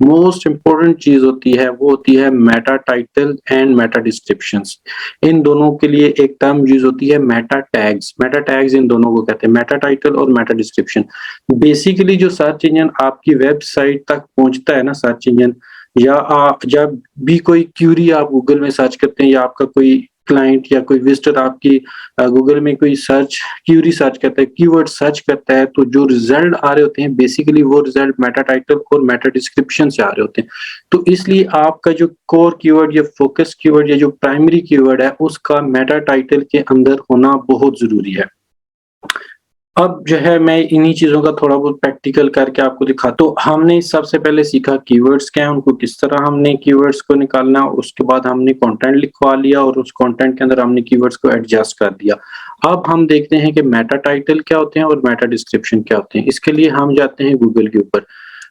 Most important चीज होती है वो होती है meta title and meta descriptions. इन दोनों के लिए एक टर्म यूज होती है मेटा टैग्स। मेटा टैग्स इन दोनों को कहते हैं, मेटा टाइटल और मेटा डिस्क्रिप्शन। बेसिकली जो सर्च इंजन आपकी वेबसाइट तक पहुंचता है ना, सर्च इंजन, या आप जब भी कोई क्यूरी आप गूगल में सर्च करते हैं, या आपका कोई क्लाइंट या कोई विजिटर आपकी गूगल में कोई क्यूरी सर्च करता है, कीवर्ड सर्च करता है, तो जो रिजल्ट आ रहे होते हैं बेसिकली वो रिजल्ट मेटा टाइटल और मेटा डिस्क्रिप्शन से आ रहे होते हैं। तो इसलिए आपका जो कोर कीवर्ड या फोकस कीवर्ड या जो प्राइमरी कीवर्ड है उसका मेटा टाइटल के अंदर होना बहुत जरूरी है। अब जो है मैं इन्हीं चीजों का थोड़ा बहुत प्रैक्टिकल करके आपको दिखा। तो हमने सबसे पहले सीखा कीवर्ड्स क्या है, उनको किस तरह हमने कीवर्ड्स को निकालना, उसके बाद हमने कंटेंट लिखवा लिया और उस कंटेंट के अंदर हमने कीवर्ड्स को एडजस्ट कर दिया। अब हम देखते हैं कि मेटा टाइटल क्या होते हैं और मेटा डिस्क्रिप्शन क्या होते हैं। इसके लिए हम जाते हैं गूगल के ऊपर।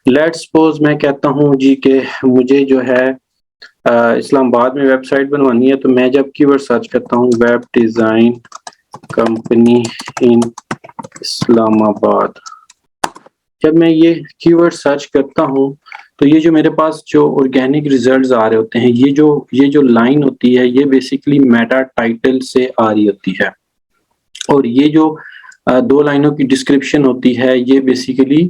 लेट्स सपोज मैं कहता हूँ जी कि मुझे जो है इस्लामाबाद में वेबसाइट बनवानी है, तो मैं जब कीवर्ड सर्च करता हूँ वेब डिजाइन कंपनी इन इस्लामाबाद, जब मैं ये कीवर्ड सर्च करता हूँ तो ये जो मेरे पास जो ऑर्गेनिक रिजल्ट्स आ रहे होते हैं, ये जो लाइन होती है ये बेसिकली मेटा टाइटल से आ रही होती है, और ये जो दो लाइनों की डिस्क्रिप्शन होती है ये बेसिकली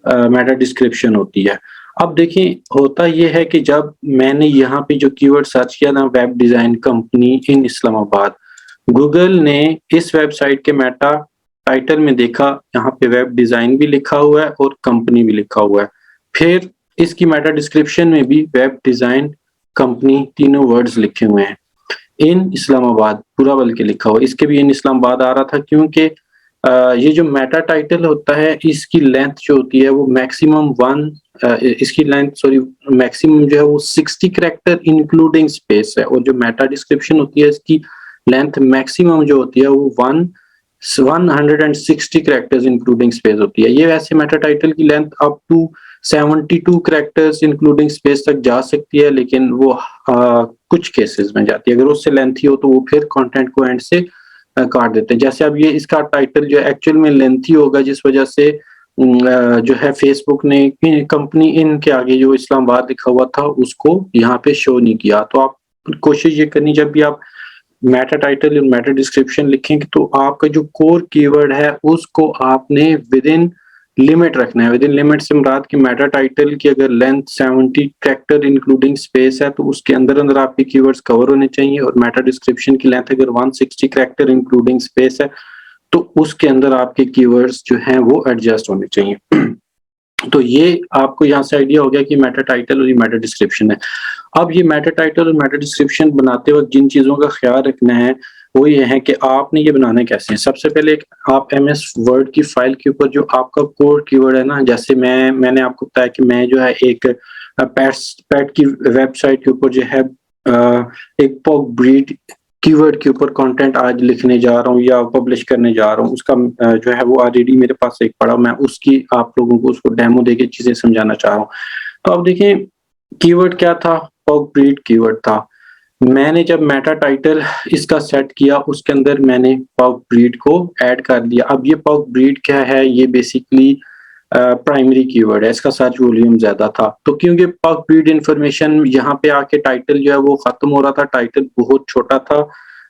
मेटा डिस्क्रिप्शन होती है। अब देखिए होता ये है कि जब मैंने यहाँ पे जो कीवर्ड सर्च किया ना वेब डिजाइन कंपनी इन इस्लामाबाद, गूगल ने इस वेबसाइट के मेटा टाइटल में देखा यहाँ पे वेब डिजाइन भी लिखा हुआ है और कंपनी भी लिखा हुआ है। फिर इसकी मेटा डिस्क्रिप्शन में भी वेब डिजाइन कंपनी तीनों वर्ड्स लिखे हुए हैं। इन इस्लामाबाद पूरा बल्कि लिखा हुआ, इसके भी इन इस्लामाबाद आ रहा था क्योंकि ये जो मेटा टाइटल होता है इसकी लेंथ जो होती है वो मैक्सिमम मैक्सिमम जो है वो 60 कैरेक्टर इंक्लूडिंग स्पेस है, और जो मेटा डिस्क्रिप्शन होती है इसकी लेंथ मैक्सिमम जो होती है वो 160 कैरेक्टर्स इंक्लूडिंग स्पेस होती है। ये वैसे मेटा टाइटल की length up to 72 characters including space तक जा सकती है, लेकिन वो कुछ केसेस में जाती है। अगर उससे लेंथी हो तो वो फिर कंटेंट को एंड से काट देते हैं। जैसे अब ये इसका टाइटल जो एक्चुअल में लेंथी होगा, जिस वजह से जो है फेसबुक ने कंपनी इन के आगे जो इस्लामाबाद लिखा हुआ था उसको यहाँ पे शो नहीं किया। तो आप कोशिश ये करनी जब भी आप मेटा टाइटल और मेटा डिस्क्रिप्शन लिखेंगे तो आपका जो कोर कीवर्ड है उसको आपने विद इन लिमिट रखना है। विद इन लिमिट से मुराद कि मेटा टाइटल की अगर लेंथ 70 कैरेक्टर इंक्लूडिंग स्पेस है तो उसके अंदर अंदर आपके कीवर्ड्स कवर होने चाहिए, और मेटा डिस्क्रिप्शन की लेंथ अगर 160 कैरेक्टर इंक्लूडिंग स्पेस है तो उसके अंदर आपके कीवर्ड्स जो हैं वो एडजस्ट होने चाहिए। तो ये आपको यहाँ से आइडिया हो गया कि मेटा टाइटल और ये मेटा डिस्क्रिप्शन है। अब ये मेटा टाइटल और मेटा डिस्क्रिप्शन बनाते वक्त जिन चीजों का ख्याल रखना है वो ये है कि आपने ये बनाना कैसे है। सबसे पहले आप MS वर्ड की फाइल के ऊपर जो आपका कोर कीवर्ड है ना, जैसे मैंने आपको बताया कि मैं जो है एक पेट की वेबसाइट के ऊपर जो है एक पॉग ब्रीड कीवर्ड के ऊपर कंटेंट आज लिखने जा रहा हूँ या पब्लिश करने जा रहा हूँ, उसका जो है वो ऑलरेडी मेरे पास एक पड़ा, मैं उसकी आप लोगों को उसको डेमो देके चीजें समझाना चाह रहा हूँ। तो अब देखें कीवर्ड क्या था, पॉग ब्रीड कीवर्ड था। मैंने जब मेटा टाइटल इसका सेट किया उसके अंदर मैंने पॉग ब्रीड को ऐड कर दिया। अब ये पॉग ब्रीड क्या है, ये बेसिकली प्राइमरी कीवर्ड है, इसका सर्च वॉल्यूम ज्यादा था। तो क्योंकि पॉग ब्रीड इंफॉर्मेशन यहाँ पे आके टाइटल जो है वो खत्म हो रहा था, टाइटल बहुत छोटा था,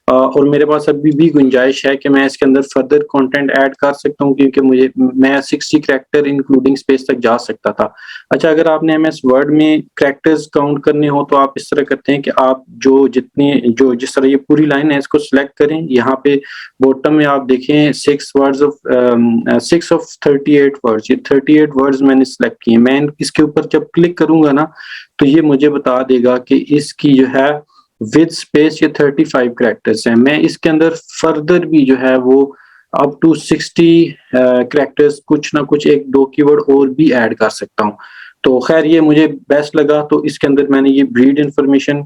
और मेरे पास अभी भी गुंजाइश है कि मैं इसके अंदर फर्दर कंटेंट ऐड कर सकता हूँ क्योंकि मैं 60 कैरेक्टर इंक्लूडिंग स्पेस तक जा सकता था। अच्छा, अगर आपने MS वर्ड में कैरेक्टर्स काउंट करने हो तो आप इस तरह करते हैं कि आप जिस तरह ये पूरी लाइन है इसको सिलेक्ट करें। यहाँ पे बॉटम में आप देखें 6 ऑफ 38 वर्ड्स, ये 38 वर्ड्स मैंने सिलेक्ट किए। मैं इसके ऊपर जब क्लिक करूंगा ना तो ये मुझे बता देगा कि इसकी जो है विद स्पेस ये 35 कैरेक्टर्स हैं। मैं इसके अंदर फर्दर भी जो है वो अप टू 60 कैरेक्टर्स कुछ ना कुछ एक दो कीवर्ड और भी ऐड कर सकता हूँ। तो खैर ये मुझे बेस्ट लगा, तो इसके अंदर मैंने ये ब्रीड इंफॉर्मेशन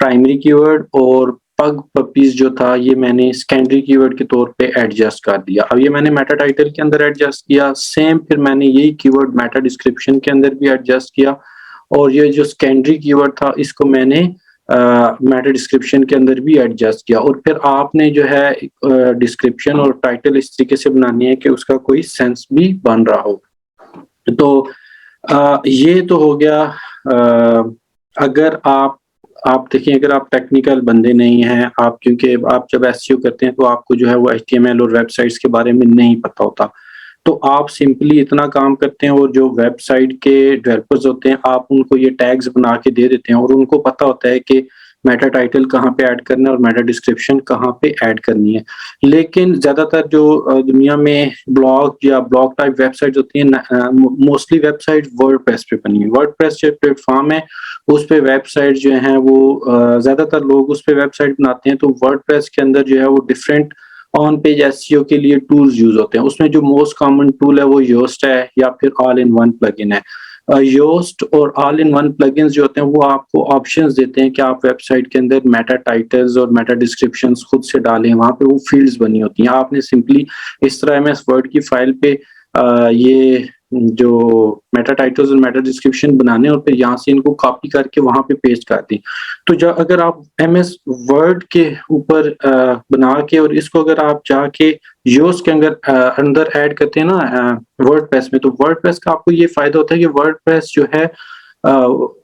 प्राइमरी कीवर्ड और पग पपीज जो था ये मैंने सेकेंडरी कीवर्ड के तौर पे एडजस्ट कर दिया। अब ये मैंने मेटा टाइटल के अंदर एडजस्ट किया, सेम फिर मैंने यही कीवर्ड मेटा डिस्क्रिप्शन के अंदर भी एडजस्ट किया, और ये जो सेकेंडरी कीवर्ड था इसको मैंने मेटा डिस्क्रिप्शन के अंदर भी एडजस्ट किया। और फिर आपने जो है डिस्क्रिप्शन और टाइटल इस तरीके से बनानी है कि उसका कोई सेंस भी बन रहा हो। तो ये तो हो गया अगर आप देखिए, अगर आप टेक्निकल बंदे नहीं हैं, आप क्योंकि आप जब एसईओ करते हैं तो आपको जो है वो एचटीएमएल और वेबसाइट्स के बारे में नहीं पता होता। तो आप सिंपली इतना काम करते हैं और जो वेबसाइट के डेवलपर्स होते हैं, आप उनको ये टैग्स बना के दे देते हैं और उनको पता होता है कि मेटा टाइटल कहाँ पे ऐड करना है और मेटा डिस्क्रिप्शन कहाँ पे ऐड करनी है। लेकिन ज़्यादातर जो दुनिया में ब्लॉग या ब्लॉग टाइप वेबसाइट्स होती हैं मोस्टली वेबसाइट वर्डप्रेस पे बनी है। वर्डप्रेस जो प्लेटफ़ॉर्म है, उस पे वेबसाइट जो हैं वो ज़्यादातर लोग उस पे वेबसाइट बनाते हैं, तो वर्डप्रेस के अंदर जो है वो डिफरेंट ऑन पेज एसईओ के लिए टूल्स यूज़ होते हैं। उसमें जो मोस्ट कॉमन टूल है वो योस्ट है या फिर ऑल इन वन प्लगइन है। योस्ट और ऑल इन वन प्लगइन्स जो होते हैं वो आपको ऑप्शंस देते हैं कि आप वेबसाइट के अंदर मेटा टाइटल्स और मेटा डिस्क्रिप्शंस खुद से डालें, वहाँ पे वो फील्ड्स बनी होती हैं। आपने सिंपली इस तरह एमएस वर्ड की फाइल पे ये जो मेटा टाइटल्स और मेटा डिस्क्रिप्शन बनाने और फिर यहाँ से इनको कॉपी करके वहाँ पे पेस्ट कर दें। तो अगर आप एमएस वर्ड के ऊपर बना के और इसको अगर आप जाके योस्ट के अंदर ऐड करते हैं ना वर्डप्रेस में, तो वर्डप्रेस का आपको ये फ़ायदा होता है कि वर्डप्रेस जो है अ,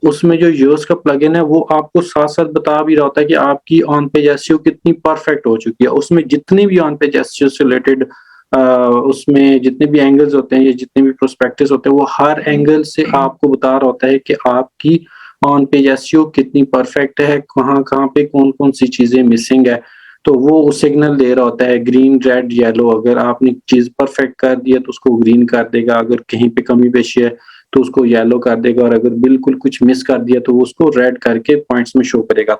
उसमें जो योस्ट का प्लगइन है वो आपको साथ-साथ बता भी रहा होता है कि आपकी ऑन पेज एसईओ कितनी परफेक्ट हो चुकी है। उसमें जितने भी ऑन पेज एसईओ से रिलेटेड उसमें जितने भी एंगल्स होते हैं या जितने भी प्रोस्पेक्टिव्स होते हैं, वो हर एंगल से आपको बता रहा होता है कि आपकी ऑन पेज एसईओ कितनी परफेक्ट है, कहाँ-कहाँ पे कौन-कौन सी चीज़ें मिसिंग है। तो वो सिग्नल दे रहा होता है ग्रीन, रेड, येलो। अगर आपने चीज़ परफेक्ट कर दी है तो उसको ग्रीन कर देगा, अगर कहीं पे कमी पेशी है तो उसको येलो कर देगा और अगर बिल्कुल कुछ मिस कर दिया तो वो उसको रेड करके पॉइंट्स में शो करेगा।